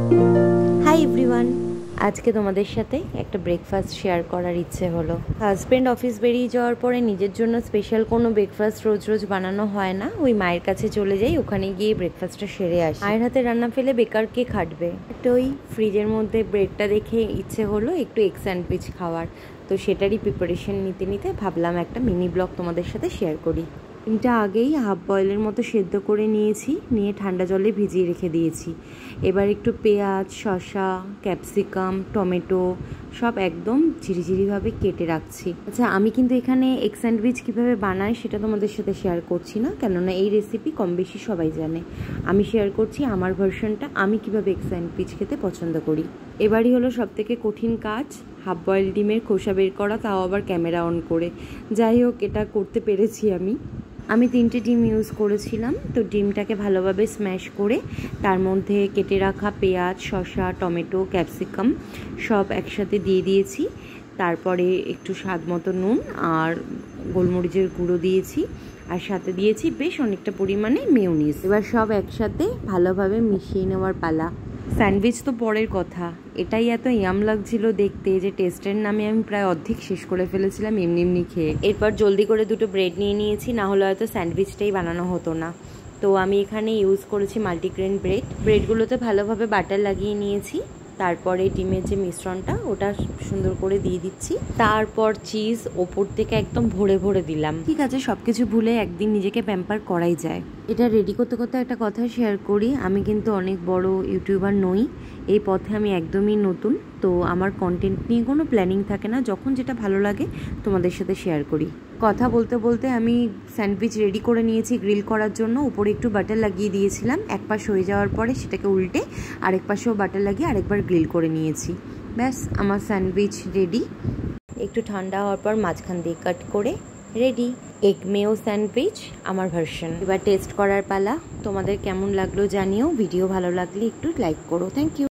Hi everyone, আজকে তোমাদের সাথে একটা ব্রেকফাস্ট শেয়ার করার ইচ্ছে হলো। হাজব্যান্ড অফিস বেরিয়ে যাওয়ার পরে নিজের জন্য স্পেশাল কোনো ব্রেকফাস্ট রোজ রোজ বানানো হয় না। ওই মায়ের কাছে চলে যাই, ওখানে গিয়ে ব্রেকফাস্টটা সেরে আসি। মায়ের হাতে রান্না ফেলে বেকার কে খাটবে। একটা ওই ফ্রিজের মধ্যে ব্রেডটা দেখে ইচ্ছে হলো একটু এগ স্যান্ডউইচ খাওয়ার, তো সেটারই প্রিপারেশন নিতে নিতে ভাবলাম একটা মিনি ব্লগ তোমাদের সাথে শেয়ার করি। ডিমটা আগেই হাফ বয়েলের মতো সেদ্ধ করে নিয়েছি, নিয়ে ঠান্ডা জলে ভিজিয়ে রেখে দিয়েছি। এবার একটু পেঁয়াজ, শসা, ক্যাপসিকাম, টমেটো সব একদম ঝিরিঝিরিভাবে কেটে রাখছি। আচ্ছা, আমি কিন্তু এখানে এগ স্যান্ডউইচ কীভাবে বানাই সেটা তোমাদের সাথে শেয়ার করছি না, কেননা এই রেসিপি কম বেশি সবাই জানে। আমি শেয়ার করছি আমার ভার্সনটা, আমি কীভাবে এগ স্যান্ডউইচ খেতে পছন্দ করি। এবারই হলো সবথেকে কঠিন কাজ, হাফ বয়েল ডিমের খোসা বের করা, তাও আবার ক্যামেরা অন করে। যাই হোক, এটা করতে পেরেছি আমি 3টে ডিম ইউজ করেছিলাম। তো ডিমটাকে ভালোভাবে স্ম্যাশ করে তার মধ্যে কেটে রাখা পেঁয়াজ, শসা, টমেটো, ক্যাপসিকাম সব একসাথে দিয়ে দিয়েছি। তারপরে একটু স্বাদ মতো নুন আর গোলমরিচের গুঁড়ো দিয়েছি, আর সাথে দিয়েছি বেশ অনেকটা পরিমাণে মেয়োনিজ। এবার সব একসাথে ভালোভাবে মিশিয়ে নেওয়ার পালা। স্যান্ডউইচ তো পরের কথা, এটাই এত ইয়াম লাগছিল দেখতে যে টেস্টের নামে আমি প্রায় অর্ধেক শেষ করে ফেলেছিলাম এমনি খেয়ে। এরপর জলদি করে 2টো ব্রেড নিয়ে নিয়েছি, না হলে হয়তো স্যান্ডউইচটাই বানানো হতো না। তো আমি এখানে ইউজ করেছি মাল্টিগ্রেন ব্রেডগুলোতে ভালোভাবে বাটার লাগিয়ে নিয়েছি। তারপরে ডিমের যে মিশ্রণটা ওটা সুন্দর করে দিয়ে দিচ্ছি, তারপর চিজ ওপর থেকে একদম ভরে ভরে দিলাম। ঠিক আছে, সব কিছু ভুলে একদিন নিজেকে প্যাম্পার করাই যায়। এটা রেডি করতে করতে একটা কথা শেয়ার করি, আমি কিন্তু অনেক বড় ইউটিউবার নই, এই পথে আমি একদমই নতুন। তো আমার কন্টেন্ট নিয়ে কোনো প্ল্যানিং থাকে না, যখন যেটা ভালো লাগে তোমাদের সাথে শেয়ার করি। কথা বলতে বলতে আমি স্যান্ডউইচ রেডি করে নিয়েছি গ্রিল করার জন্য। উপরে একটু বাটার লাগিয়ে দিয়েছিলাম, এক পাশ হয়ে যাওয়ার পরে সেটাকে উল্টে আরেক পাশেও বাটার লাগিয়ে আরেকবার গ্রিল করে নিয়েছি। ব্যাস, আমার স্যান্ডউইচ রেডি। একটু ঠান্ডা হওয়ার পর মাঝখান দিয়ে কাট করে রেডি এগ মেয়ো স্যান্ডউইচ, আমার ভার্সন। এবার টেস্ট করার পালা। তোমাদের কেমন লাগলো জানিও, ভিডিও ভালো লাগলে একটু লাইক করো। Thank you.